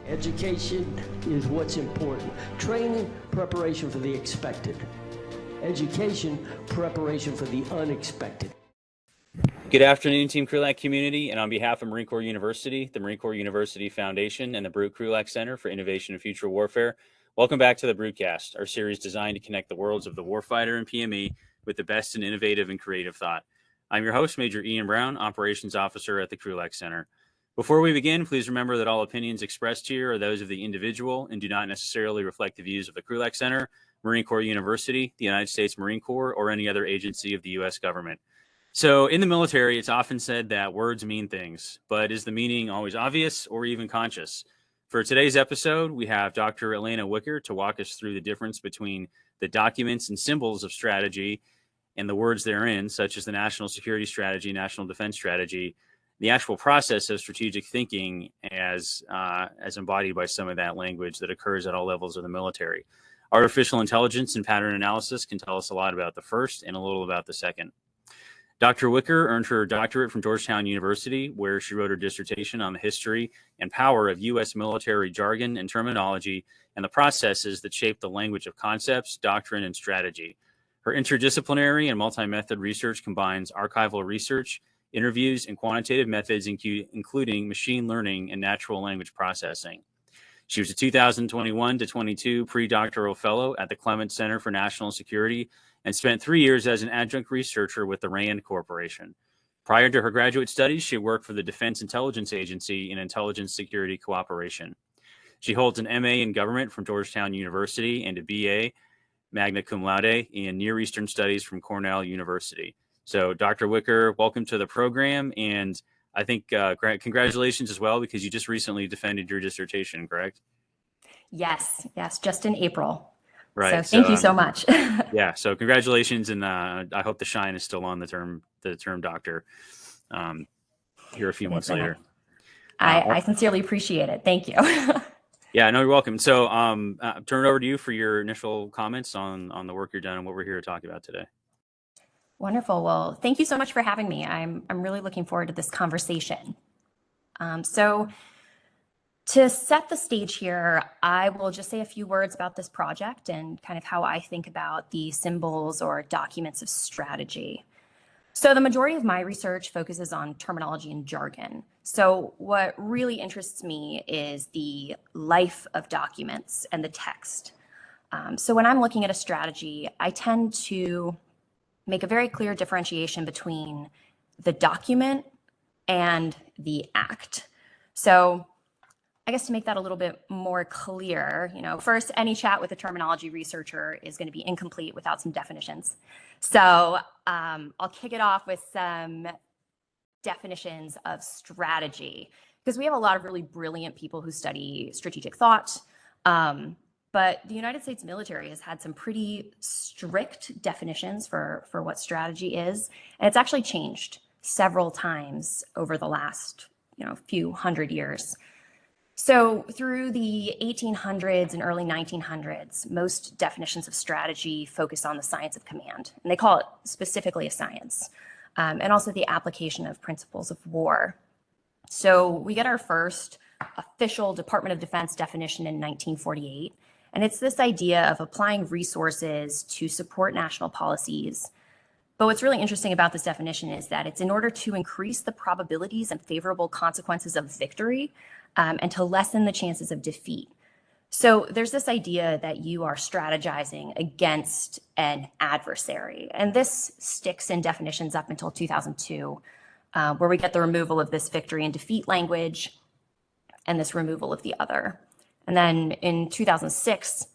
Education is what's important. Training, preparation for the expected. Education, preparation for the unexpected. Good afternoon, Team Krulak community, and on behalf of Marine Corps University, the Marine Corps University Foundation, and the Krulak Center for Innovation and Future Warfare, welcome back to the Broadcast, our series designed to connect the worlds of the warfighter and PME with the best in innovative and creative thought. I'm your host, Major Ian Brown, Operations Officer at the Krulak Center. Before we begin, please remember that all opinions expressed here are those of the individual and do not necessarily reflect the views of the Krulak Center, Marine Corps University, the United States Marine Corps, or any other agency of the U.S. government. So in the military, it's often said that words mean things, but is the meaning always obvious or even conscious? For today's episode, we have Dr. Elena Wicker to walk us through the difference between the documents and symbols of strategy and the words therein, such as the national security strategy, national defense strategy, the actual process of strategic thinking as embodied by some of that language that occurs at all levels of the military. Artificial intelligence and pattern analysis can tell us a lot about the first and a little about the second. Dr. Wicker earned her doctorate from Georgetown University, where she wrote her dissertation on the history and power of U.S. military jargon and terminology and the processes that shape the language of concepts, doctrine, and strategy. Her interdisciplinary and multi-method research combines archival research, interviews, and quantitative methods, including machine learning and natural language processing. She was a 2021 to 22 pre-doctoral fellow at the Clements Center for National Security and spent 3 years as an adjunct researcher with the RAND Corporation. Prior to her graduate studies, she worked for the Defense Intelligence Agency in intelligence security cooperation. She holds an MA in government from Georgetown University and a BA, magna cum laude, in Near Eastern Studies from Cornell University. So, Dr. Wicker, welcome to the program, and I think congratulations as well, because you just recently defended your dissertation, correct? Yes, yes, just in April. Right. So thank you so much. Yeah. So congratulations, and I hope the shine is still on the term doctor here a few months later. I sincerely appreciate it. Thank you. Yeah, no, you're welcome. So turn it over to you for your initial comments on the work you're doing and what we're here to talk about today. Wonderful. Well, thank you so much for having me. I'm really looking forward to this conversation. So to set the stage here, I will just say a few words about this project and kind of how I think about the symbols or documents of strategy. So the majority of my research focuses on terminology and jargon. So what really interests me is the life of documents and the text. So when I'm looking at a strategy, I tend to make a very clear differentiation between the document and the act. So I guess to make that a little bit more clear, first, any chat with a terminology researcher is going to be incomplete without some definitions. So I'll kick it off with some definitions of strategy, because we have a lot of really brilliant people who study strategic thought. But the United States military has had some pretty strict definitions for what strategy is. And it's actually changed several times over the last few hundred years. So through the 1800s and early 1900s, most definitions of strategy focus on the science of command. And they call it specifically a science. And also the application of principles of war. So we get our first official Department of Defense definition in 1948. And it's this idea of applying resources to support national policies. But what's really interesting about this definition is that it's in order to increase the probabilities and favorable consequences of victory and to lessen the chances of defeat. So there's this idea that you are strategizing against an adversary. And this sticks in definitions up until 2002, where we get the removal of this victory and defeat language and this removal of the other. And then in 2006,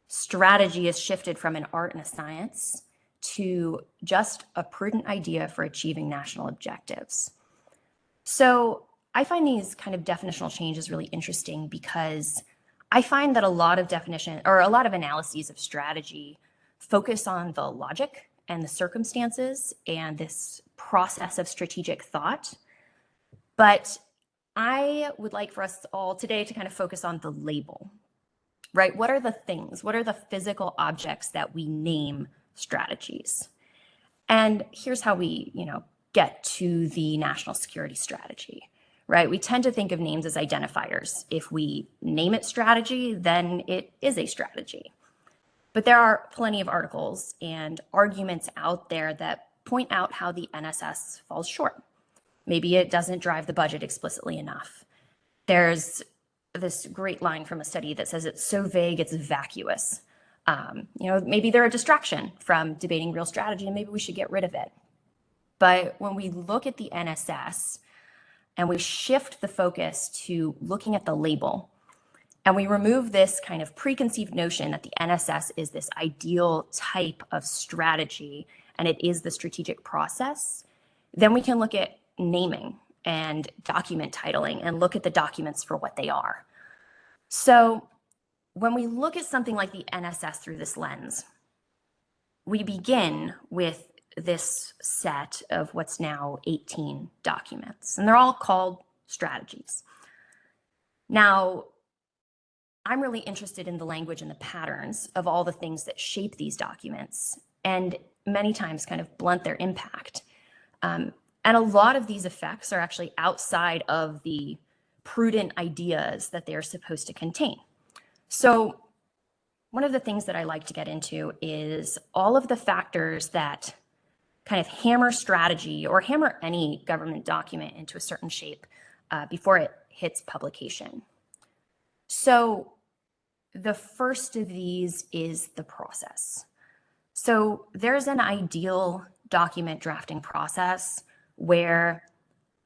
strategy is shifted from an art and a science to just a prudent idea for achieving national objectives. So I find these kind of definitional changes really interesting because I find that a lot of analyses of strategy focus on the logic and the circumstances and this process of strategic thought. But I would like for us all today to kind of focus on the label, right? What are the things? What are the physical objects that we name strategies? And here's how we, get to the national security strategy, right? We tend to think of names as identifiers. If we name it strategy, then it is a strategy. But there are plenty of articles and arguments out there that point out how the NSS falls short. Maybe it doesn't drive the budget explicitly enough. There's this great line from a study that says it's so vague, it's vacuous. Maybe they're a distraction from debating real strategy and maybe we should get rid of it. But when we look at the NSS and we shift the focus to looking at the label, and we remove this kind of preconceived notion that the NSS is this ideal type of strategy and it is the strategic process, then we can look at naming and document titling and look at the documents for what they are. So when we look at something like the NSS through this lens, we begin with this set of what's now 18 documents, and they're all called strategies. Now, I'm really interested in the language and the patterns of all the things that shape these documents and many times kind of blunt their impact. And a lot of these effects are actually outside of the prudent ideas that they're supposed to contain. So one of the things that I like to get into is all of the factors that kind of hammer strategy or hammer any government document into a certain shape before it hits publication. So the first of these is the process. So there's an ideal document drafting process where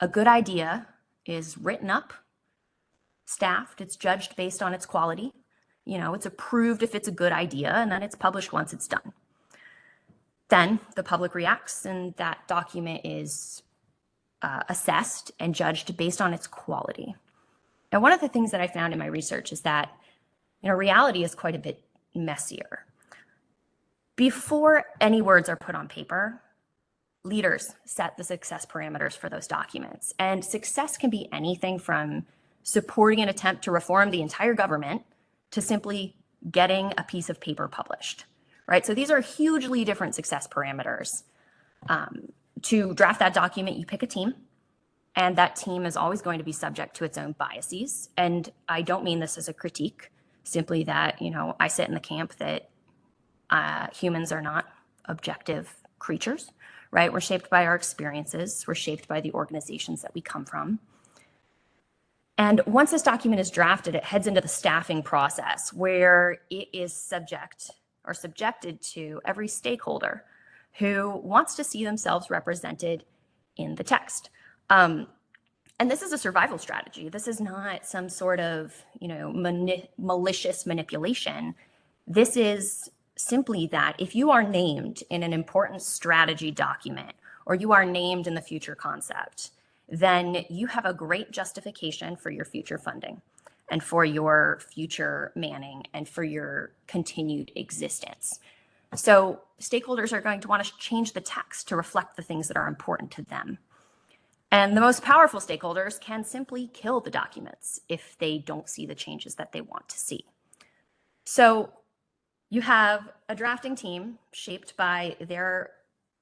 a good idea is written up, staffed, it's judged based on its quality. It's approved if it's a good idea, and then it's published once it's done. Then the public reacts, and that document is assessed and judged based on its quality. And one of the things that I found in my research is that reality is quite a bit messier. Before any words are put on paper, leaders set the success parameters for those documents. And success can be anything from supporting an attempt to reform the entire government to simply getting a piece of paper published, right? So these are hugely different success parameters. To draft that document, you pick a team, and that team is always going to be subject to its own biases. And I don't mean this as a critique, simply that, I sit in the camp that humans are not objective creatures, right? We're shaped by our experiences. We're shaped by the organizations that we come from. And once this document is drafted, it heads into the staffing process where it is subjected to every stakeholder who wants to see themselves represented in the text. And this is a survival strategy. This is not some sort of, malicious manipulation. This is simply that if you are named in an important strategy document or you are named in the future concept, then you have a great justification for your future funding and for your future manning and for your continued existence. So stakeholders are going to want to change the text to reflect the things that are important to them. And the most powerful stakeholders can simply kill the documents if they don't see the changes that they want to see. So you have a drafting team shaped by their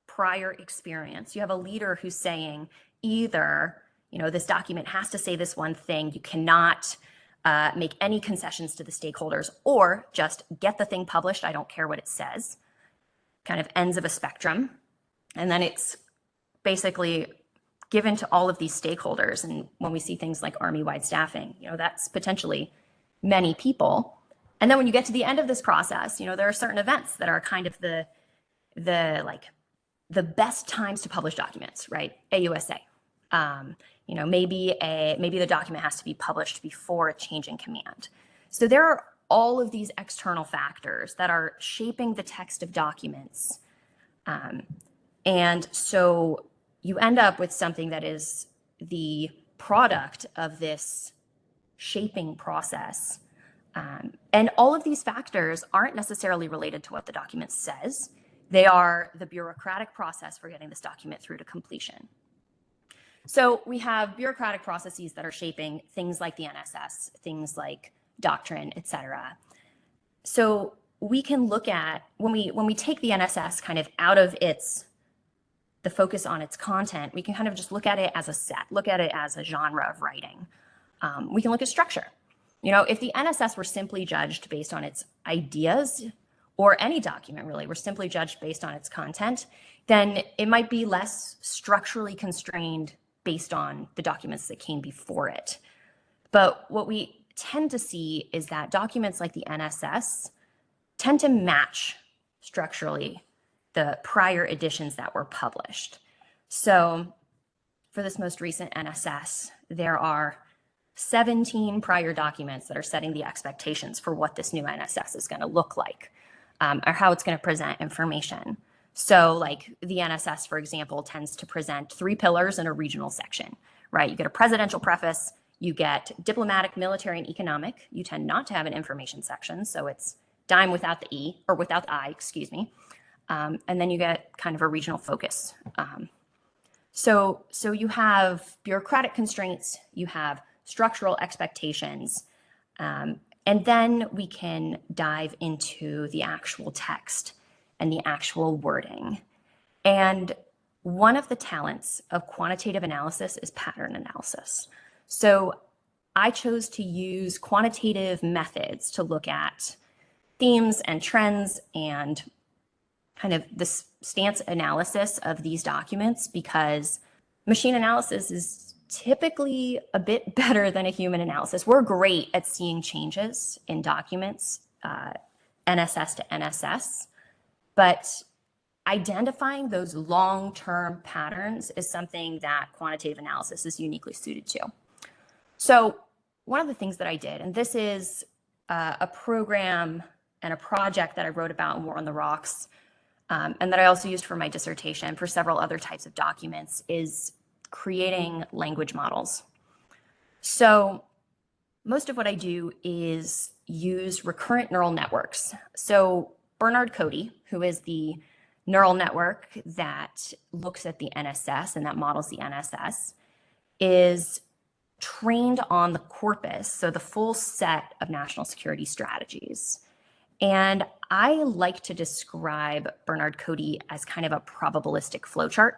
prior experience. You have a leader who's saying either, this document has to say this one thing, you cannot make any concessions to the stakeholders, or just get the thing published, I don't care what it says, kind of ends of a spectrum. And then it's basically given to all of these stakeholders. And when we see things like Army-wide staffing, that's potentially many people. And then when you get to the end of this process, there are certain events that are kind of the best times to publish documents, right? AUSA. Maybe the document has to be published before a change in command. So there are all of these external factors that are shaping the text of documents. And so you end up with something that is the product of this shaping process. And all of these factors aren't necessarily related to what the document says. They are the bureaucratic process for getting this document through to completion. So we have bureaucratic processes that are shaping things like the NSS, things like doctrine, et cetera. So we can look at, when we take the NSS kind of out of its the focus on its content, we can kind of just look at it as a set, look at it as a genre of writing. We can look at structure. You know, if the NSS were simply judged based on its ideas, or any document really, were simply judged based on its content, then it might be less structurally constrained based on the documents that came before it. But what we tend to see is that documents like the NSS tend to match structurally the prior editions that were published. So for this most recent NSS, there are 17 prior documents that are setting the expectations for what this new NSS is going to look like, or how it's going to present information. So like the NSS, for example, tends to present 3 pillars in a regional section, right? You get a presidential preface, you get diplomatic, military, and economic. You tend not to have an information section, so it's dime without the E, or without the I, excuse me. And then you get kind of a regional focus. So you have bureaucratic constraints, you have structural expectations, and then we can dive into the actual text and the actual wording. And one of the talents of quantitative analysis is pattern analysis. So I chose to use quantitative methods to look at themes and trends and kind of the stance analysis of these documents, because machine analysis is typically a bit better than a human analysis. We're great at seeing changes in documents, NSS to NSS, but identifying those long-term patterns is something that quantitative analysis is uniquely suited to. So one of the things that I did, and this is a program and a project that I wrote about in War on the Rocks, and that I also used for my dissertation for several other types of documents, is creating language models. So most of what I do is use recurrent neural networks. So Bernard Cody, who is the neural network that looks at the NSS and that models the NSS, is trained on the corpus, so the full set of national security strategies. And I like to describe Bernard Cody as kind of a probabilistic flowchart.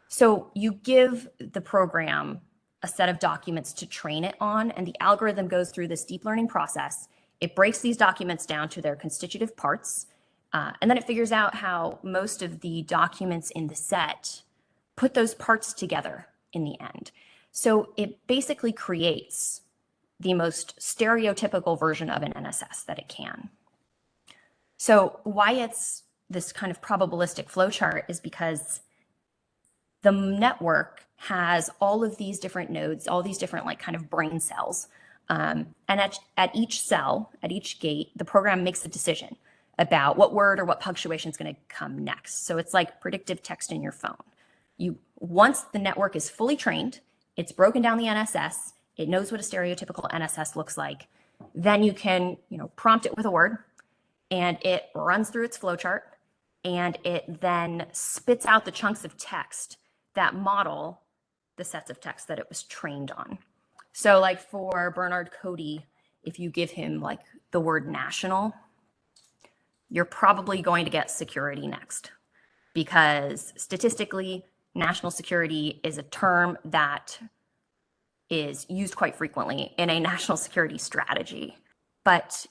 So you give the program a set of documents to train it on, and the algorithm goes through this deep learning process. It breaks these documents down to their constitutive parts, and then it figures out how most of the documents in the set put those parts together in the end. So it basically creates the most stereotypical version of an NSS that it can. So why it's this kind of probabilistic flowchart is because the network has all of these different nodes, all these different like kind of brain cells. And at each cell, at each gate, the program makes a decision about what word or what punctuation is going to come next. So it's like predictive text in your phone. Once the network is fully trained, it's broken down the NSS, it knows what a stereotypical NSS looks like. Then you can, prompt it with a word, and it runs through its flowchart, and it then spits out the chunks of text that model the sets of text that it was trained on. So like for Bernard Cody, if you give him like the word national, you're probably going to get security next, because statistically, national security is a term that is used quite frequently in a national security strategy. But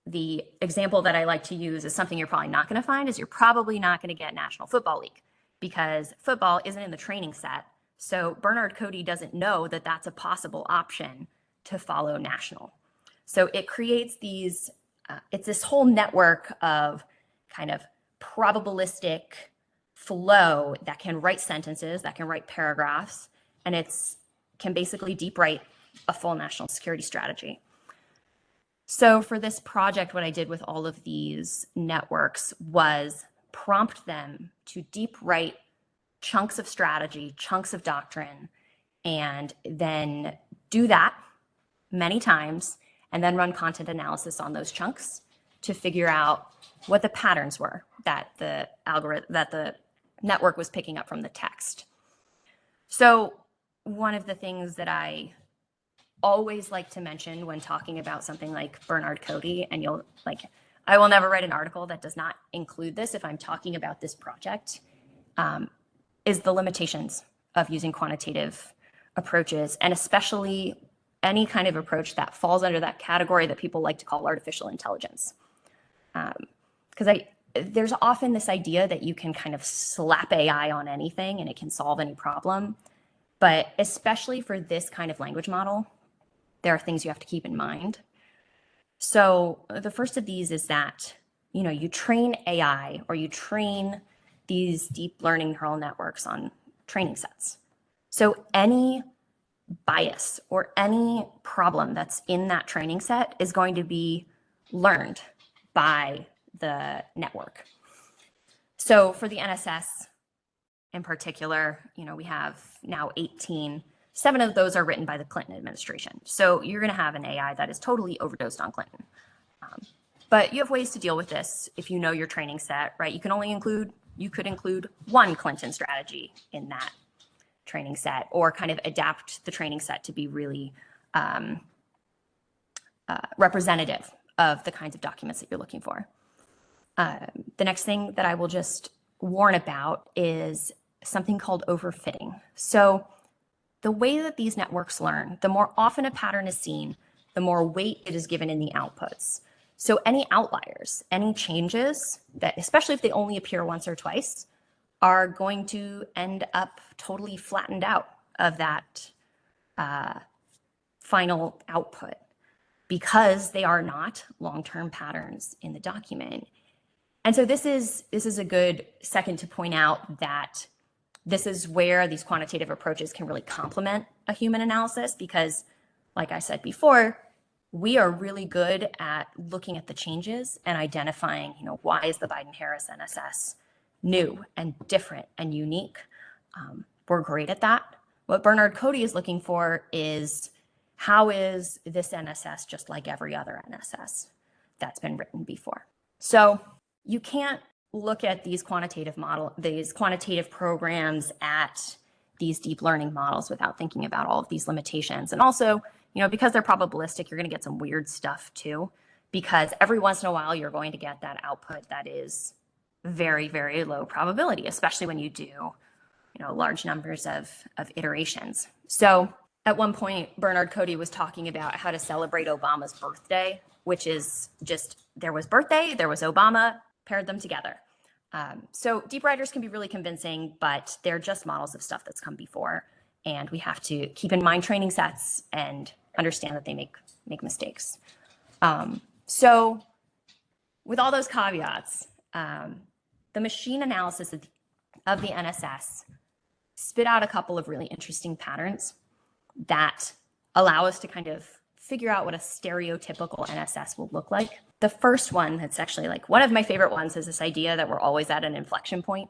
the example that I like to use is something you're probably not going to find, is you're probably not going to get National Football League, because football isn't in the training set. So Bernard Cody doesn't know that that's a possible option to follow national. So it creates these, it's this whole network of kind of probabilistic flow that can write sentences, that can write paragraphs, and can basically deep write a full national security strategy. So for this project, what I did with all of these networks was prompt them to deep write chunks of strategy, chunks of doctrine, and then do that many times, and then run content analysis on those chunks to figure out what the patterns were that the network was picking up from the text. So one of the things that I always like to mention when talking about something like Bernard Cody, and I will never write an article that does not include this if I'm talking about this project, is the limitations of using quantitative approaches, and especially any kind of approach that falls under that category that people like to call artificial intelligence. Because there's often this idea that you can kind of slap AI on anything and it can solve any problem. But especially for this kind of language model, there are things you have to keep in mind. So the first of these is that, you train AI, or you train these deep learning neural networks on training sets. So any bias or any problem that's in that training set is going to be learned by the network. So for the NSS in particular, we have now 18. 7 of those are written by the Clinton administration. So you're going to have an AI that is totally overdosed on Clinton. But you have ways to deal with this if you know your training set, right? You could include one Clinton strategy in that training set, or kind of adapt the training set to be really representative of the kinds of documents that you're looking for. The next thing that I will just warn about is something called overfitting. So the way that these networks learn, the more often a pattern is seen, the more weight it is given in the outputs. So any outliers, any changes that, especially if they only appear once or twice, are going to end up totally flattened out of that final output, because they are not long-term patterns in the document. And so this is a good second to point out that this is where these quantitative approaches can really complement a human analysis, because, like I said before, we are really good at looking at the changes and identifying, why is the Biden-Harris NSS new and different and unique. We're great at that. What Bernard Cody is looking for is, how is this NSS just like every other NSS that's been written before? So you can't look at these quantitative programs at these deep learning models without thinking about all of these limitations. And also, because they're probabilistic, you're going to get some weird stuff too, because every once in a while you're going to get that output that is very, very low probability, especially when you do, large numbers of iterations. So at one point, Bernard Cody was talking about how to celebrate Obama's birthday, which is just, there was birthday, there was Obama, paired them together. So deep writers can be really convincing, but they're just models of stuff that's come before. And we have to keep in mind training sets and understand that they make mistakes. So with all those caveats, the machine analysis of the NSS spit out a couple of really interesting patterns that allow us to kind of figure out what a stereotypical NSS will look like. The first one, that's actually one of my favorite ones, is this idea that we're always at an inflection point.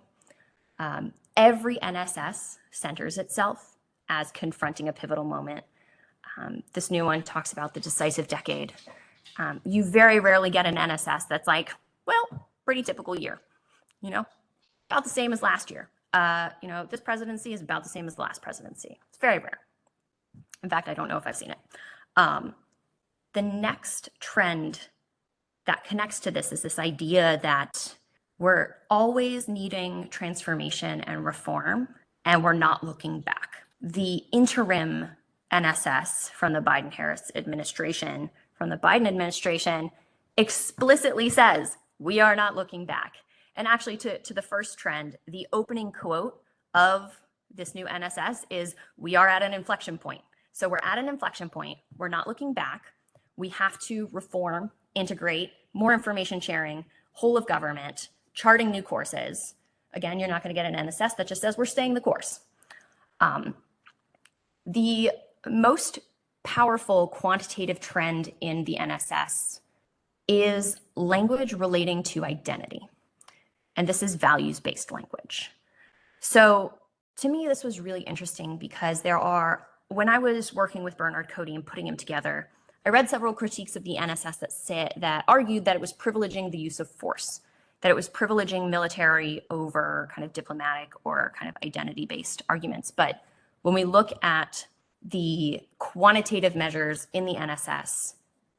Every NSS centers itself as confronting a pivotal moment. This new one talks about the decisive decade. You very rarely get an NSS that's pretty typical year, about the same as last year. This presidency is about the same as the last presidency. It's very rare. In fact, I don't know if I've seen it. The next trend that connects to this is this idea that we're always needing transformation and reform, and we're not looking back. The interim NSS from the Biden-Harris administration, explicitly says, we are not looking back. And actually, to the first trend, the opening quote of this new NSS is, we are at an inflection point. So we're at an inflection point. We're not looking back. We have to reform, integrate, more information sharing, whole of government, charting new courses. Again, you're not going to get an NSS that just says we're staying the course. The most powerful quantitative trend in the NSS is language relating to identity. And this is values-based language. So to me, this was really interesting because when I was working with Bernard Cody and putting him together, I read several critiques of the NSS that argued that it was privileging the use of force, that it was privileging military over kind of diplomatic or kind of identity-based arguments. But when we look at the quantitative measures in the NSS,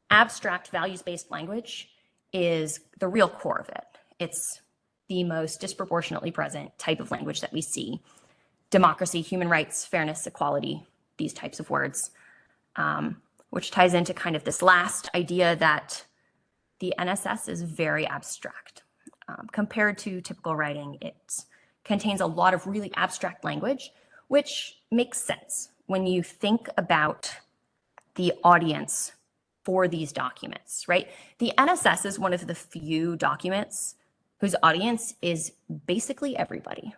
abstract values-based language is the real core of it. It's the most disproportionately present type of language that we see. Democracy, human rights, fairness, equality, these types of words, which ties into kind of this last idea that the NSS is very abstract. Compared to typical writing, it contains a lot of really abstract language, which makes sense when you think about the audience for these documents, right? The NSS is one of the few documents whose audience is basically everybody.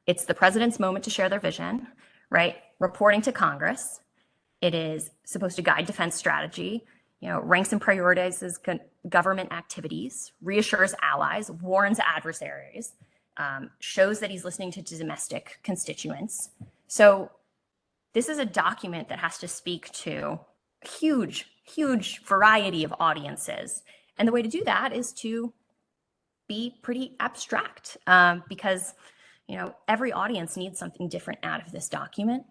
It's the president's moment to share their vision, right? Reporting to Congress. It is supposed to guide defense strategy, ranks and prioritizes government activities, reassures allies, warns adversaries, shows that he's listening to domestic constituents. So this is a document that has to speak to a huge variety of audiences. And the way to do that is to be pretty abstract, because every audience needs something different out of this document.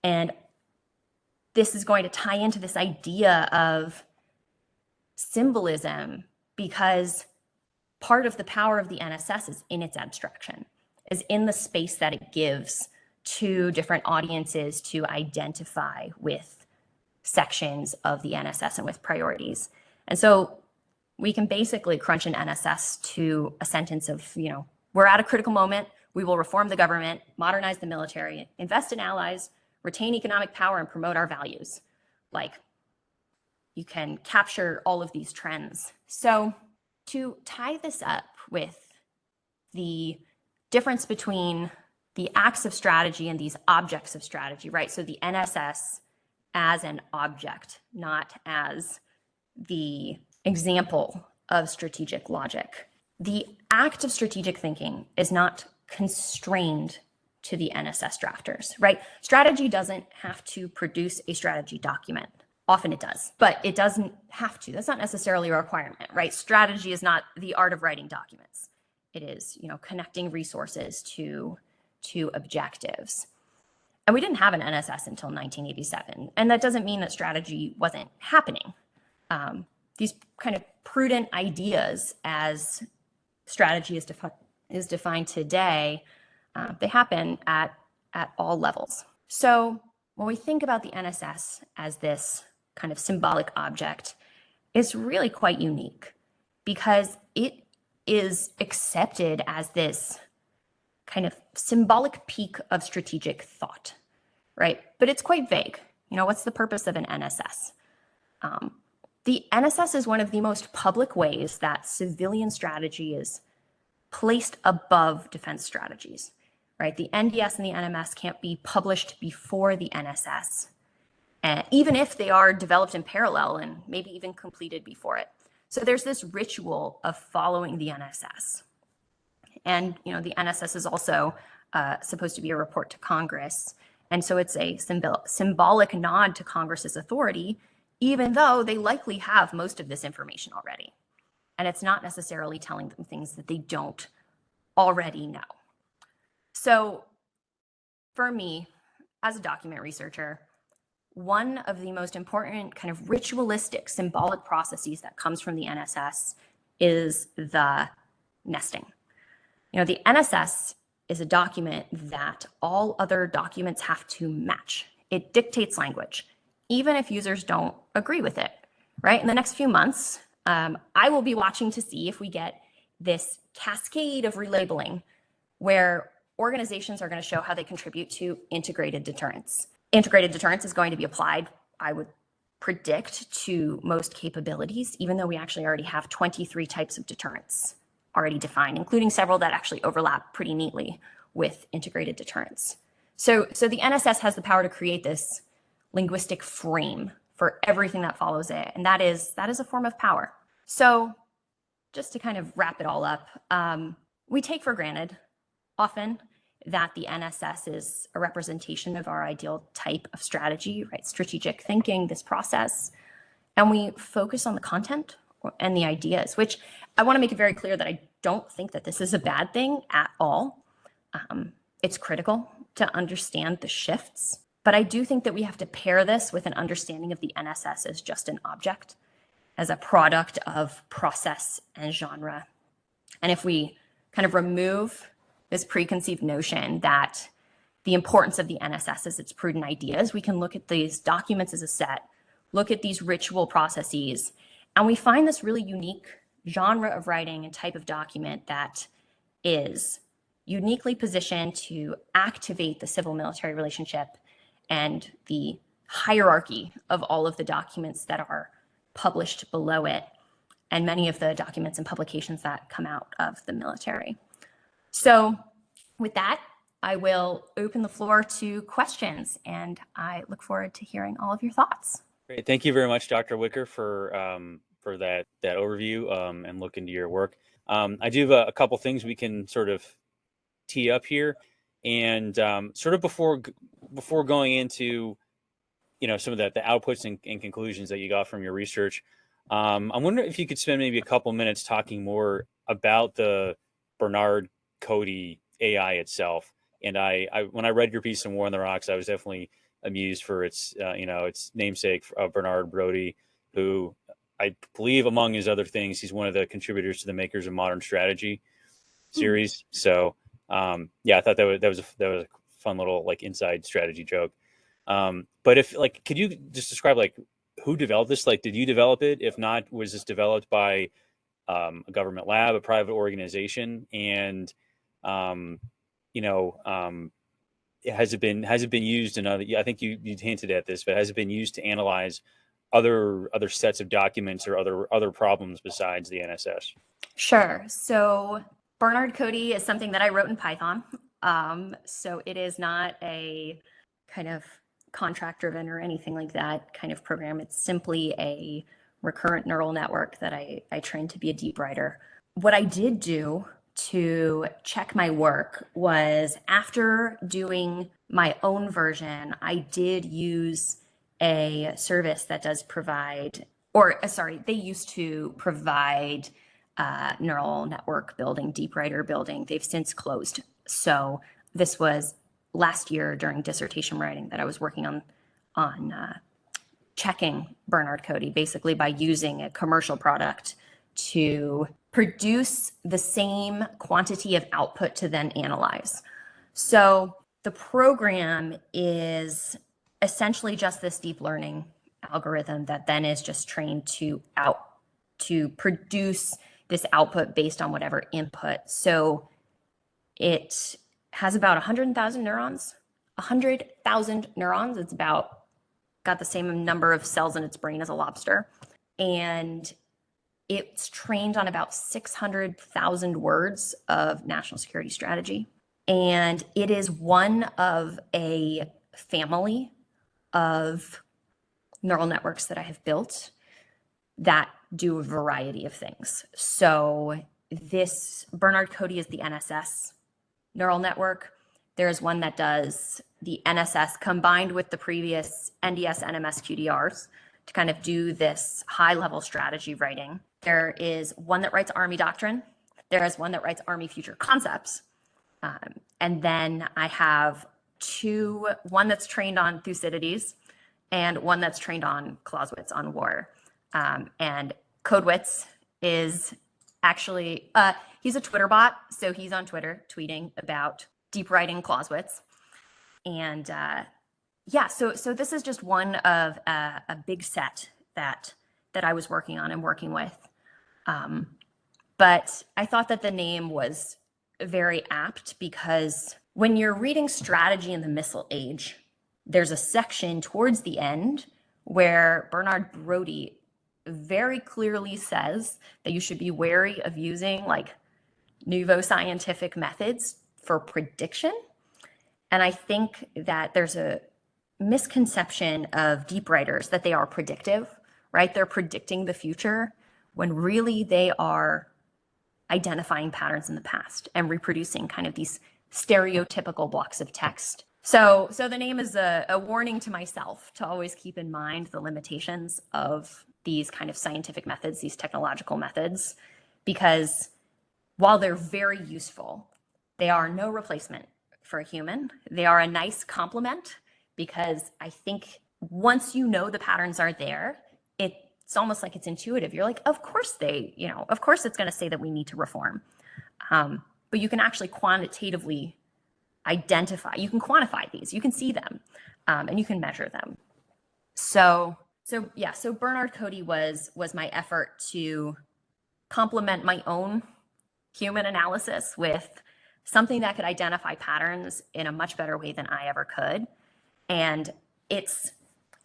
And this is going to tie into this idea of symbolism, because part of the power of the NSS is in its abstraction, is in the space that it gives to different audiences to identify with sections of the NSS and with priorities. And so we can basically crunch an NSS to a sentence of, we're at a critical moment. We will reform the government, modernize the military, invest in allies, retain economic power, and promote our values. Like, you can capture all of these trends. So to tie this up with the difference between the acts of strategy and these objects of strategy, right? So the NSS as an object, not as the example of strategic logic. The act of strategic thinking is not constrained to the NSS drafters, right? Strategy doesn't have to produce a strategy document. Often it does, but it doesn't have to. That's not necessarily a requirement, right? Strategy is not the art of writing documents. It is, connecting resources to objectives. And we didn't have an NSS until 1987. And that doesn't mean that strategy wasn't happening. These kind of prudent ideas as strategy is defined today, they happen at all levels. So when we think about the NSS as this kind of symbolic object, it's really quite unique because it is accepted as this kind of symbolic peak of strategic thought, right? But it's quite vague. What's the purpose of an NSS? The NSS is one of the most public ways that civilian strategy is placed above defense strategies, right? The NDS and the NMS can't be published before the NSS, even if they are developed in parallel and maybe even completed before it. So there's this ritual of following the NSS. And, the NSS is also supposed to be a report to Congress. And so it's a symbolic nod to Congress's authority, even though they likely have most of this information already. And it's not necessarily telling them things that they don't already know. So for me, as a document researcher, one of the most important kind of ritualistic symbolic processes that comes from the NSS is the nesting. The NSS is a document that all other documents have to match. It dictates language, even if users don't agree with it, right? In the next few months, I will be watching to see if we get this cascade of relabeling where organizations are going to show how they contribute to integrated deterrence. Integrated deterrence is going to be applied, I would predict, to most capabilities, even though we actually already have 23 types of deterrence already defined, including several that actually overlap pretty neatly with integrated deterrence. So the NSS has the power to create this linguistic frame for everything that follows it, and that is a form of power. So just to kind of wrap it all up, we take for granted often that the NSS is a representation of our ideal type of strategy, right? Strategic thinking, this process, and we focus on the content and the ideas, which I want to make it very clear that I don't think that this is a bad thing at all. It's critical to understand the shifts, but I do think that we have to pair this with an understanding of the NSS as just an object, as a product of process and genre. And if we kind of remove this preconceived notion that the importance of the NSS is its prudent ideas. We can look at these documents as a set, look at these ritual processes, and we find this really unique genre of writing and type of document that is uniquely positioned to activate the civil-military relationship and the hierarchy of all of the documents that are published below it, and many of the documents and publications that come out of the military. So with that, I will open the floor to questions, and I look forward to hearing all of your thoughts. Great. Thank you very much, Dr. Wicker, for that overview and look into your work. I do have a couple things we can sort of tee up here, and sort of before going into some of the outputs and conclusions that you got from your research. I'm wondering if you could spend maybe a couple minutes talking more about the Bernard Cody AI itself. And I when I read your piece in War on the Rocks, I was definitely amused for its its namesake, Bernard Brody, who I believe, among his other things, he's one of the contributors to the Makers of Modern Strategy series. So I thought that was a fun little inside strategy joke. But if could you just describe who developed this? Did you develop it? If not, was this developed by a government lab, a private organization? And has it been used in other? I think you hinted at this, but has it been used to analyze other sets of documents or other problems besides the NSS? Sure. So Bernard Cody is something that I wrote in Python. So it is not a kind of contract driven or anything like that kind of program. It's simply a recurrent neural network that I trained to be a deep writer. What I did do to check my work was, after doing my own version, I did use a service that does provide, they used to provide neural network building, deep writer building. They've since closed. So this was last year during dissertation writing that I was working on checking Bernard Cody, basically by using a commercial product to produce the same quantity of output to then analyze. So the program is essentially just this deep learning algorithm that then is just trained to produce this output based on whatever input. So it has about 100,000 neurons. 100,000 neurons. It's got the same number of cells in its brain as a lobster. And it's trained on about 600,000 words of national security strategy. And it is one of a family of neural networks that I have built that do a variety of things. So this Bernard Cody is the NSS neural network. There is one that does the NSS combined with the previous NDS, NMS, QDRs to kind of do this high-level strategy writing. There is one that writes Army doctrine. There is one that writes Army future concepts. And then I have one that's trained on Thucydides and one that's trained on Clausewitz on war. And Codewitz is actually, he's a Twitter bot. So he's on Twitter tweeting about deep writing Clausewitz. And so this is just one of a big set that I was working on and working with. But I thought that the name was very apt because when you're reading strategy in the missile age, there's a section towards the end where Bernard Brody very clearly says that you should be wary of using nouveau scientific methods for prediction. And I think that there's a misconception of deep writers that they are predictive, right? They're predicting the future when really they are identifying patterns in the past and reproducing kind of these stereotypical blocks of text. So the name is a warning to myself to always keep in mind the limitations of these kind of scientific methods, these technological methods, because while they're very useful, they are no replacement for a human. They are a nice complement because I think once you know the patterns are there, it's almost like it's intuitive. You're like, of course it's going to say that we need to reform. but you can actually quantitatively identify, you can quantify these, you can see them, and you can measure them. So Bernard Cody was my effort to complement my own human analysis with something that could identify patterns in a much better way than I ever could. And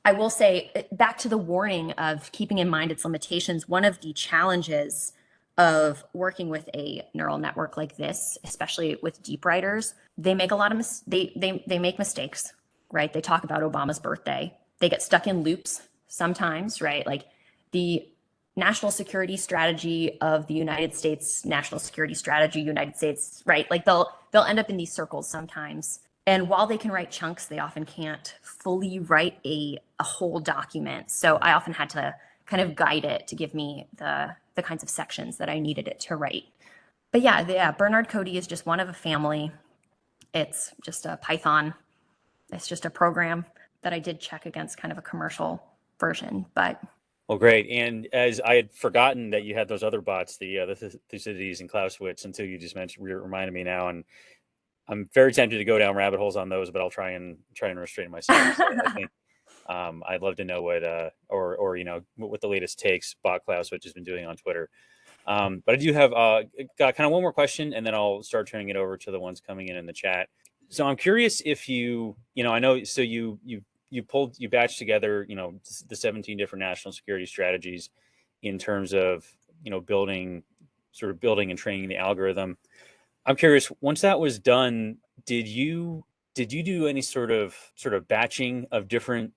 I will say, back to the warning of keeping in mind its limitations, one of the challenges of working with a neural network like this, especially with deep writers, they make a lot of they make mistakes, right? They talk about Obama's birthday. They get stuck in loops sometimes, right? Like the national security strategy of the United States, national security strategy, United States, right? Like they'll end up in these circles sometimes. And while they can write chunks, they often can't fully write a whole document. So I often had to kind of guide it to give me the kinds of sections that I needed it to write. But yeah, Bernard Cody is just one of a family. It's just a Python. It's just a program that I did check against kind of a commercial version, but. Well, great. And as I had forgotten that you had those other bots, the Thucydides and Clausewitz, until you just reminded me now, and I'm very tempted to go down rabbit holes on those, but I'll try and restrain myself. So I think I'd love to know what what the latest takes bot Clausewitz has been doing on Twitter. But I do have got kind of one more question, and then I'll start turning it over to the ones coming in the chat. So I'm curious if you I know, so you batched together, the 17 different national security strategies in terms of, building and training the algorithm. I'm curious, once that was done, did you do any sort of batching of different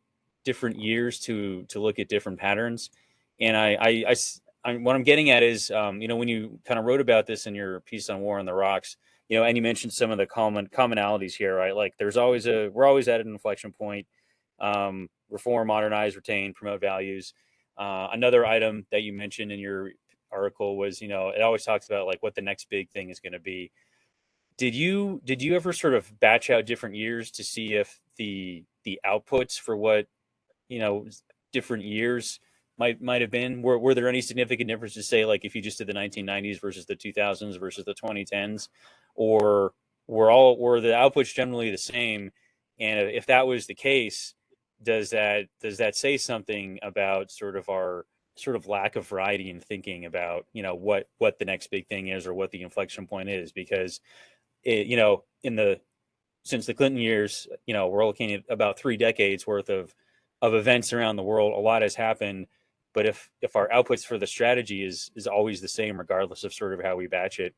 years to look at different patterns? And what I'm getting at is, when you kind of wrote about this in your piece on War on the Rocks, and you mentioned some of the commonalities here, right? Like we're always at an inflection point. Reform, modernize, retain, promote values. Another item that you mentioned in your article was, it always talks about like what the next big thing is going to be. Did you ever sort of batch out different years to see if the outputs for what, different years might have been? Were there any significant differences, say, like if you just did the 1990s versus the 2000s versus the 2010s, or were the outputs generally the same? And if that was the case, does that say something about sort of our lack of variety in thinking about, what the next big thing is or what the inflection point is? Because since the Clinton years, we're looking at about 3 decades worth of events around the world. A lot has happened, but if our outputs for the strategy is always the same, regardless of sort of how we batch it,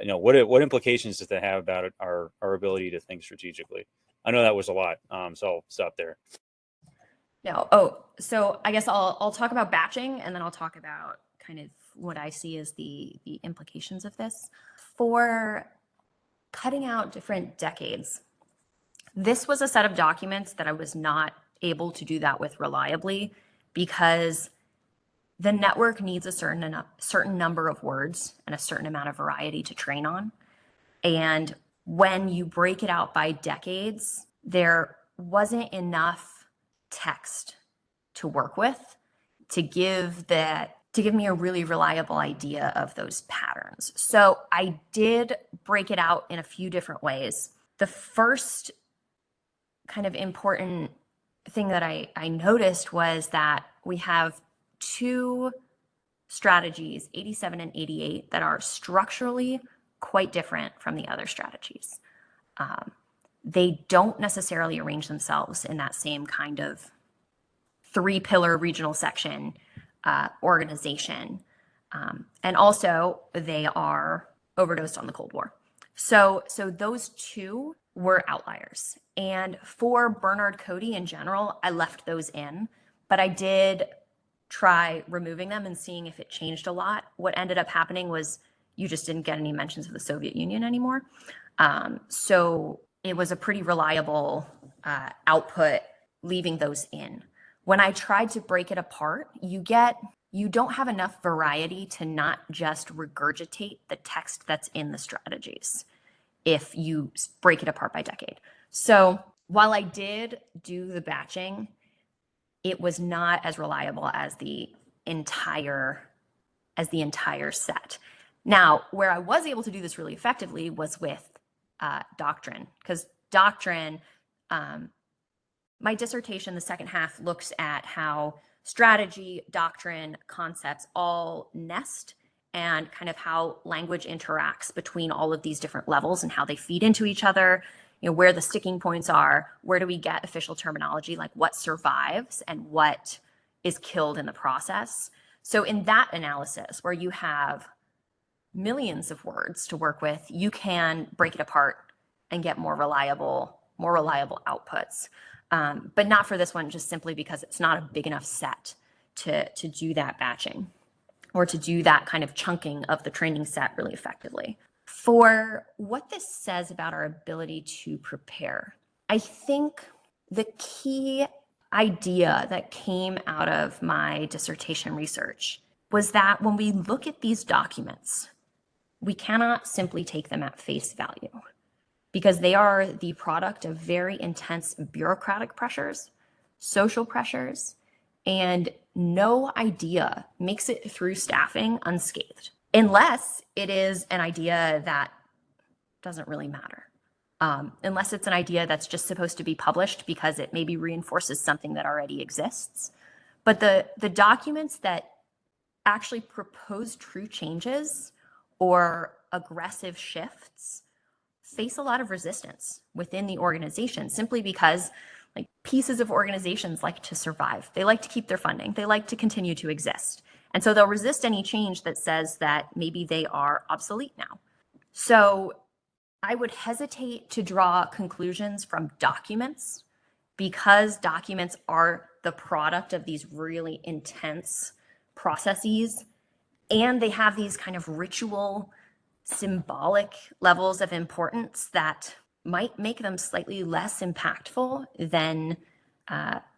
what implications does that have about our ability to think strategically? I know that was a lot, so I'll stop there. No. Oh, so I guess I'll talk about batching, and then I'll talk about kind of what I see as the implications of this. For cutting out different decades, this was a set of documents that I was not able to do that with reliably, because the network needs a certain number of words and a certain amount of variety to train on. And when you break it out by decades, there wasn't enough text to work with to give me a really reliable idea of those patterns. So I did break it out in a few different ways. The first kind of important thing that I noticed was that we have 2 strategies, 87 and 88, that are structurally quite different from the other strategies. They don't necessarily arrange themselves in that same kind of 3-pillar regional section organization. And also they are overdosed on the Cold War. So those 2 were outliers. And for Bernard Cody in general, I left those in, but I did try removing them and seeing if it changed a lot. What ended up happening was you just didn't get any mentions of the Soviet Union anymore. So it was a pretty reliable output leaving those in. When I tried to break it apart, you don't have enough variety to not just regurgitate the text that's in the strategies if you break it apart by decade. So while I did do the batching, it was not as reliable as the entire set. Now, where I was able to do this really effectively was with doctrine, because doctrine, my dissertation, the second half, looks at how strategy, doctrine, concepts all nest, and kind of how language interacts between all of these different levels and how they feed into each other, where the sticking points are, where do we get official terminology, like what survives and what is killed in the process. So in that analysis, where you have millions of words to work with, you can break it apart and get more reliable outputs. But not for this one, just simply because it's not a big enough set to do that batching or to do that kind of chunking of the training set really effectively. For what this says about our ability to prepare, I think the key idea that came out of my dissertation research was that when we look at these documents, we cannot simply take them at face value, because they are the product of very intense bureaucratic pressures, social pressures, and no idea makes it through staffing unscathed, unless it is an idea that doesn't really matter. Unless it's an idea that's just supposed to be published because it maybe reinforces something that already exists. But the documents that actually propose true changes or aggressive shifts face a lot of resistance within the organization, simply because like pieces of organizations like to survive. They like to keep their funding. They like to continue to exist. And so they'll resist any change that says that maybe they are obsolete now. So I would hesitate to draw conclusions from documents, because documents are the product of these really intense processes, and they have these kind of ritual, symbolic levels of importance that might make them slightly less impactful than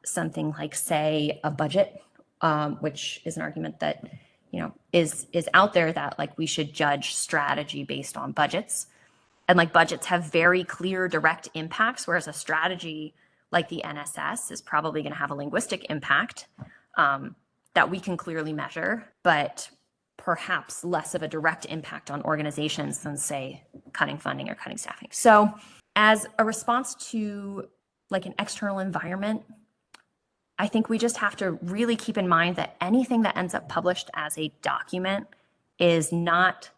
something like, say, a budget, which is an argument that is out there, that like we should judge strategy based on budgets, and like budgets have very clear direct impacts, whereas a strategy like the NSS is probably going to have a linguistic impact that we can clearly measure, but perhaps less of a direct impact on organizations than, say, cutting funding or cutting staffing. So as a response to like an external environment, I think we just have to really keep in mind that anything that ends up published as a document is not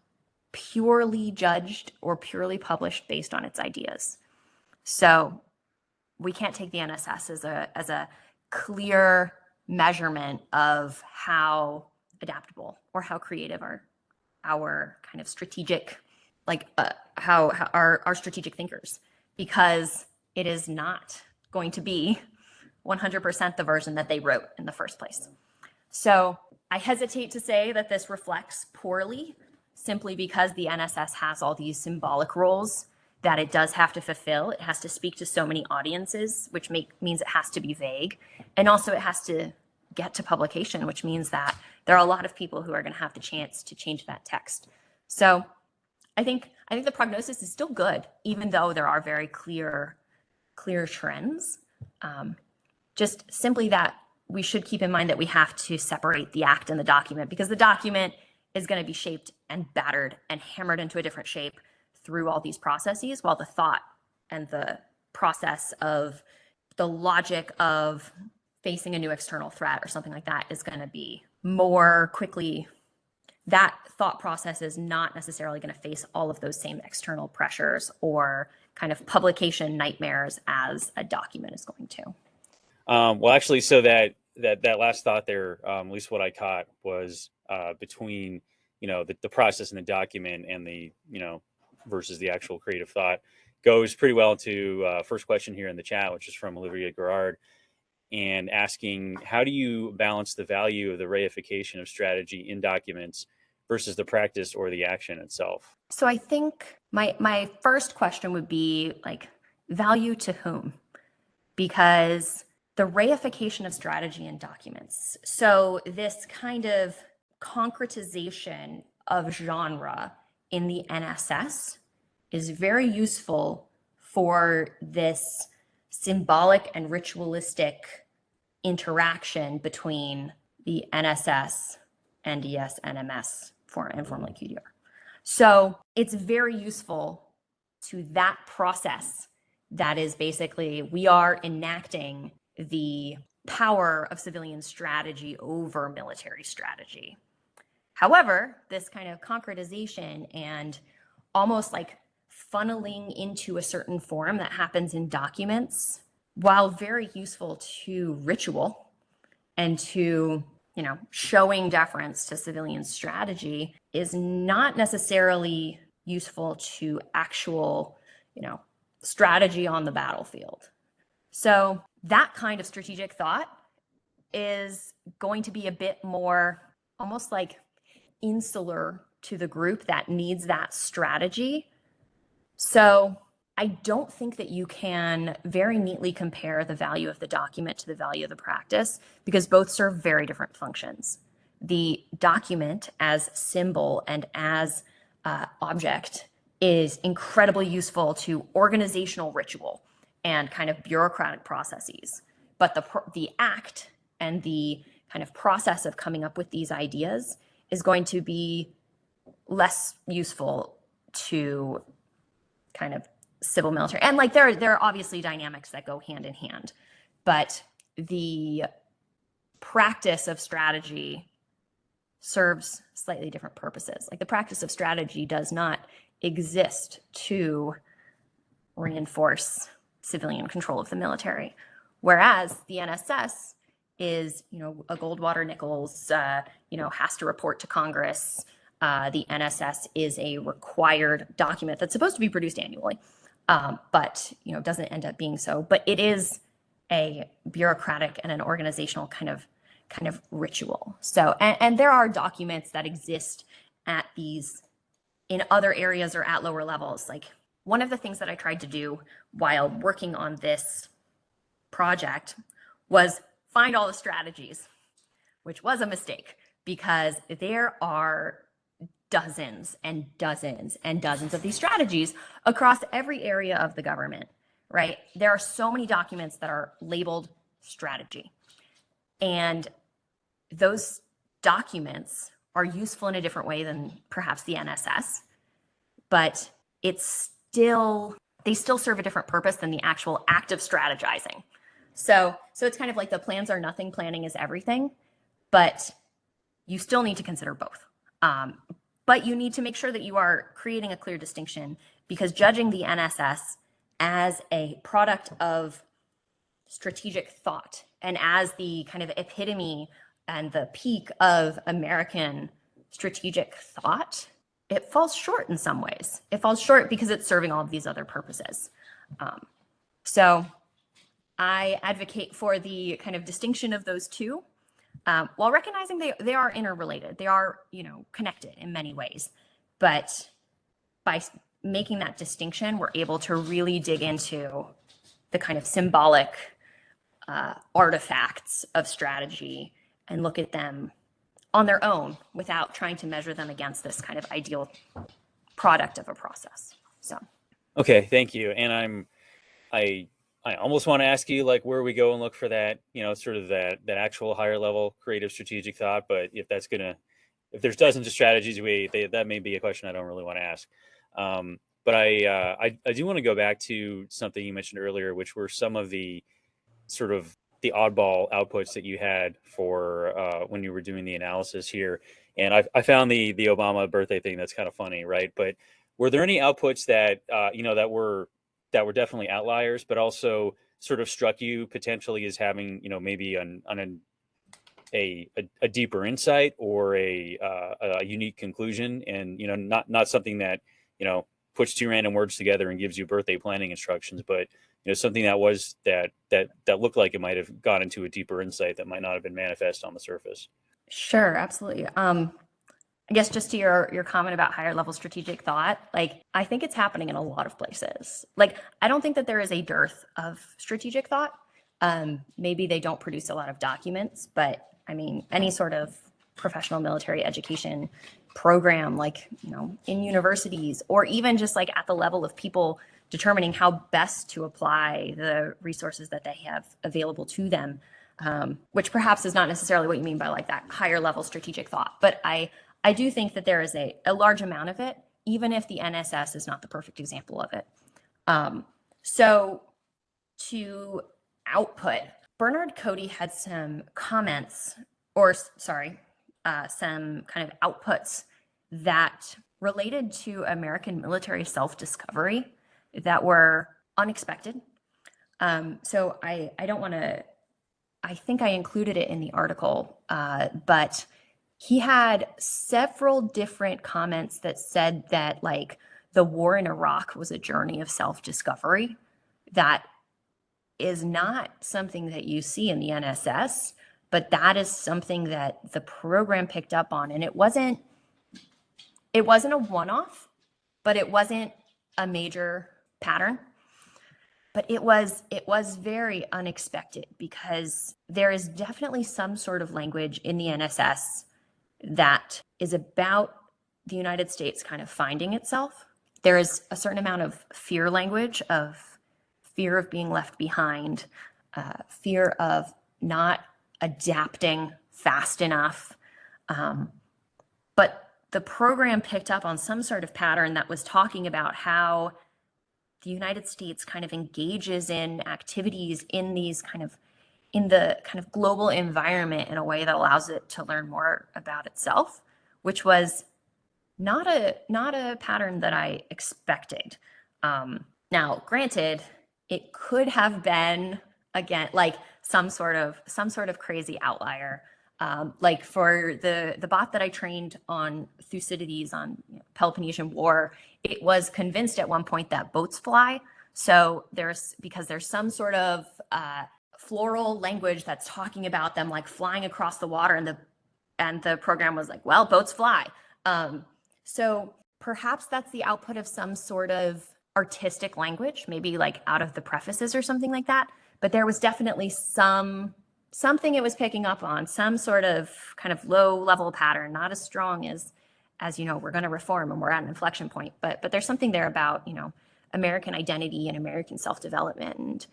purely judged or purely published based on its ideas. So we can't take the NSS as a clear measurement of how adaptable or how creative our kind of strategic, like how our strategic thinkers, because it is not going to be 100% the version that they wrote in the first place. So I hesitate to say that this reflects poorly, simply because the NSS has all these symbolic roles that it does have to fulfill. It has to speak to so many audiences, which means it has to be vague. And also it has to get to publication, which means that there are a lot of people who are going to have the chance to change that text. So I think the prognosis is still good, even though there are very clear trends. Just simply that we should keep in mind that we have to separate the act and the document, because the document is going to be shaped and battered and hammered into a different shape through all these processes, while the thought and the process of the logic of facing a new external threat or something like that is going to be more quickly. That thought process is not necessarily going to face all of those same external pressures or kind of publication nightmares as a document is going to. Well, actually, so that last thought there, at least what I caught, was between the process in the document and the versus the actual creative thought, goes pretty well to first question here in the chat, which is from Olivia Gerard, and asking, how do you balance the value of the reification of strategy in documents versus the practice or the action itself? So I think my first question would be like, value to whom? Because the reification of strategy in documents, so this kind of concretization of genre in the NSS is very useful for this symbolic and ritualistic interaction between the NSS, NDS, NMS, and formerly QDR. So it's very useful to that process that is basically we are enacting the power of civilian strategy over military strategy. However, this kind of concretization and almost like funneling into a certain form that happens in documents, while very useful to ritual and to, showing deference to civilian strategy, is not necessarily useful to actual, strategy on the battlefield. So that kind of strategic thought is going to be a bit more almost like insular to the group that needs that strategy. So I don't think that you can very neatly compare the value of the document to the value of the practice, because both serve very different functions. The document as symbol and as object is incredibly useful to organizational ritual and kind of bureaucratic processes. But the act and the kind of process of coming up with these ideas is going to be less useful to kind of civil military. And like there are obviously dynamics that go hand in hand, but the practice of strategy serves slightly different purposes. Like the practice of strategy does not exist to reinforce civilian control of the military, whereas the NSS is, a Goldwater Nichols, has to report to Congress. The NSS is a required document that's supposed to be produced annually, but doesn't end up being so. But it is a bureaucratic and an organizational kind of ritual. So, and there are documents that exist at these in other areas or at lower levels. Like one of the things that I tried to do while working on this project was find all the strategies, which was a mistake because there are dozens and dozens and dozens of these strategies across every area of the government, right? There are so many documents that are labeled strategy. And those documents are useful in a different way than perhaps the NSS, but they still serve a different purpose than the actual act of strategizing. So it's kind of like the plans are nothing, planning is everything, but you still need to consider both. But you need to make sure that you are creating a clear distinction, because judging the NSS as a product of strategic thought and as the kind of epitome and the peak of American strategic thought, it falls short in some ways. It falls short because it's serving all of these other purposes. So I advocate for the kind of distinction of those two, while recognizing they are interrelated. They are, connected in many ways. But by making that distinction, we're able to really dig into the kind of symbolic artifacts of strategy and look at them on their own without trying to measure them against this kind of ideal product of a process. So. Okay, thank you. And I almost want to ask you like where we go and look for that, sort of that actual higher level creative strategic thought. But if there's dozens of strategies, that may be a question I don't really want to ask. But I do want to go back to something you mentioned earlier, which were some of the sort of the oddball outputs that you had for when you were doing the analysis here. And I found the Obama birthday thing that's kind of funny, right? But were there any outputs that that were definitely outliers, but also sort of struck you potentially as having, maybe a deeper insight or a unique conclusion, and not something that puts two random words together and gives you birthday planning instructions, but something that was that looked like it might have gone into a deeper insight that might not have been manifest on the surface. Sure, absolutely. I guess just to your comment about higher level strategic thought, like I think it's happening in a lot of places. Like I don't think that there is a dearth of strategic thought. Maybe they don't produce a lot of documents, but I mean, any sort of professional military education program, like, in universities, or even just like at the level of people determining how best to apply the resources that they have available to them, which perhaps is not necessarily what you mean by like that higher level strategic thought. But I do think that there is a large amount of it even if the NSS is not the perfect example of it. So to output, Bernard Cody had some comments, or sorry, some kind of outputs that related to American military self-discovery that were unexpected. So I don't want to, I think I included it in the article, but he had several different comments that said that like the war in Iraq was a journey of self-discovery. That is not something that you see in the NSS, but that is something that the program picked up on. And it wasn't a one-off, but it wasn't a major pattern. But it was very unexpected because there is definitely some sort of language in the NSS that is about the United States kind of finding itself. There is a certain amount of fear language, of fear of being left behind, fear of not adapting fast enough. But the program picked up on some sort of pattern that was talking about how the United States kind of engages in activities in these kind of, in the kind of global environment in a way that allows it to learn more about itself, which was not a pattern that I expected. Now, granted, it could have been, again, like some sort of crazy outlier. Like for the bot that I trained on Thucydides on Peloponnesian War, it was convinced at one point that boats fly. So because there's some sort of floral language that's talking about them like flying across the water, and the program was like, well, boats fly. So perhaps that's the output of some sort of artistic language, maybe like out of the prefaces or something like that. But there was definitely something it was picking up on, some sort of kind of low level pattern, not as strong as we're going to reform and we're at an inflection point. But there's something there about, American identity and American self-development. And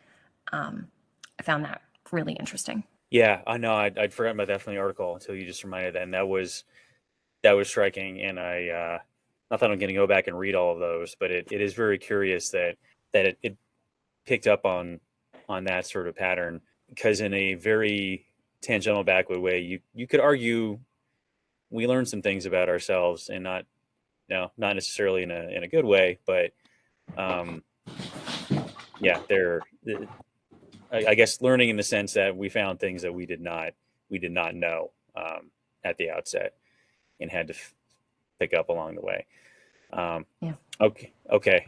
I found that really interesting. Yeah, I know. I'd forgotten about that from the article until you just reminded that, and that was striking. And I, not that I'm going to go back and read all of those, but it is very curious that it picked up on that sort of pattern, because in a very tangential backward way, you could argue we learned some things about ourselves, and not necessarily in a good way, but yeah, I guess learning in the sense that we found things that we did not know at the outset and had to pick up along the way. Yeah. Okay.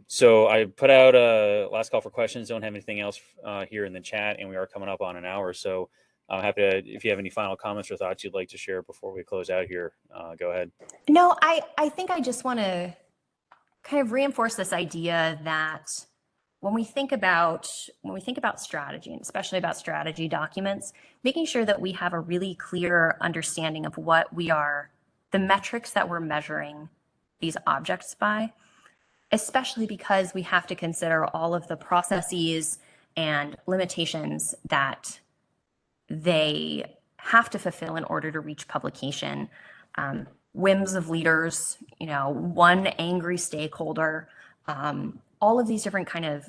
So I put out a last call for questions. Don't have anything else here in the chat, and we are coming up on an hour. So I'm happy to, if you have any final comments or thoughts you'd like to share before we close out here, go ahead. No, I think I just want to kind of reinforce this idea that when we think about strategy, and especially about strategy documents, making sure that we have a really clear understanding of what the metrics that we're measuring these objects by, especially because we have to consider all of the processes and limitations that they have to fulfill in order to reach publication. Whims of leaders, one angry stakeholder, all of these different kind of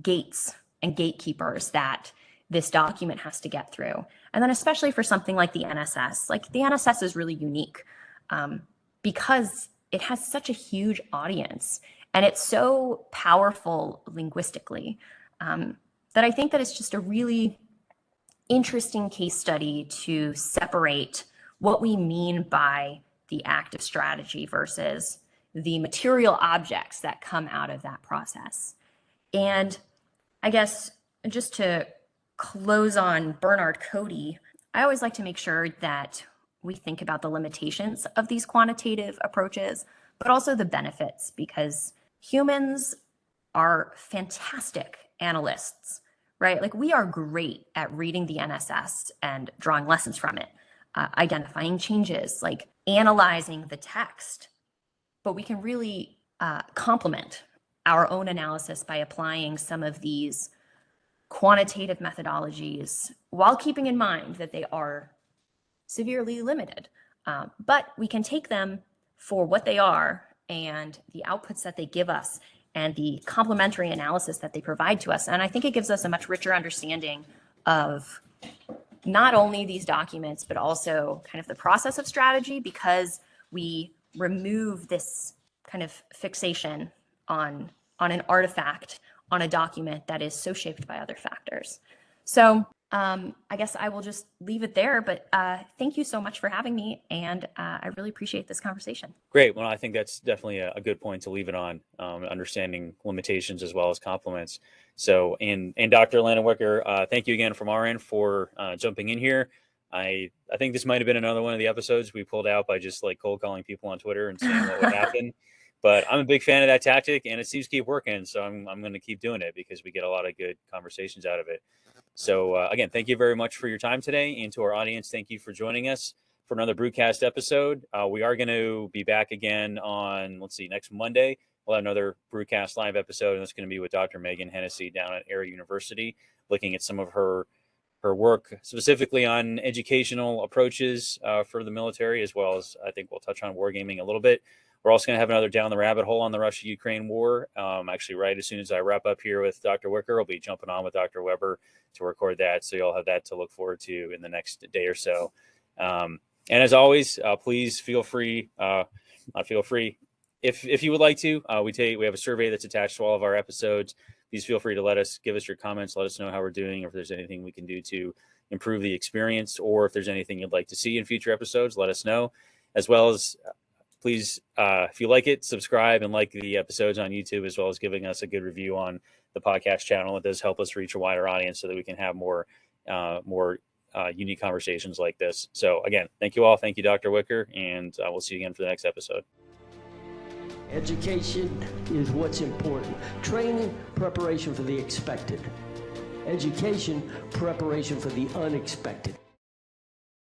gates and gatekeepers that this document has to get through. And then especially for something like the NSS, is really unique because it has such a huge audience and it's so powerful linguistically that I think that it's just a really interesting case study to separate what we mean by the act of strategy versus the material objects that come out of that process. And I guess just to close on Bernard Cody, I always like to make sure that we think about the limitations of these quantitative approaches, but also the benefits, because humans are fantastic analysts, right? Like we are great at reading the NSS and drawing lessons from it, identifying changes, like analyzing the text, but we can really complement our own analysis by applying some of these quantitative methodologies while keeping in mind that they are severely limited. But we can take them for what they are and the outputs that they give us and the complementary analysis that they provide to us. And I think it gives us a much richer understanding of not only these documents, but also kind of the process of strategy, because we remove this kind of fixation on an artifact, on a document that is so shaped by other factors. So I guess I will just leave it there, but thank you so much for having me, and I really appreciate this conversation. Great. Well, I think that's definitely a good point to leave it on, understanding limitations as well as complements. So, and Dr. Elena Wicker, thank you again from our end for jumping in here. I think this might have been another one of the episodes we pulled out by just like cold calling people on Twitter and seeing what would happen. But I'm a big fan of that tactic, and it seems to keep working. So I'm going to keep doing it because we get a lot of good conversations out of it. So again, thank you very much for your time today. And to our audience, thank you for joining us for another Brewcast episode. We are going to be back again on, next Monday. We'll have another Brewcast live episode, and it's going to be with Dr. Megan Hennessy down at Air University, looking at some of her work specifically on educational approaches for the military, as well as I think we'll touch on wargaming a little bit. We're also going to have another Down the Rabbit Hole on the Russia-Ukraine war. Actually, right as soon as I wrap up here with Dr. Wicker, I'll be jumping on with Dr. Weber to record that. So you'll have that to look forward to in the next day or so. And as always, please feel free, if you would like to, we have a survey that's attached to all of our episodes. Please feel free to give us your comments, let us know how we're doing, or if there's anything we can do to improve the experience, or if there's anything you'd like to see in future episodes, let us know. As well as please, if you like it, subscribe and like the episodes on YouTube, as well as giving us a good review on the podcast channel. It does help us reach a wider audience so that we can have more unique conversations like this. So again, thank you all. Thank you, Dr. Wicker, and we'll see you again for the next episode. Education is what's important. Training, preparation for the expected. Education, preparation for the unexpected.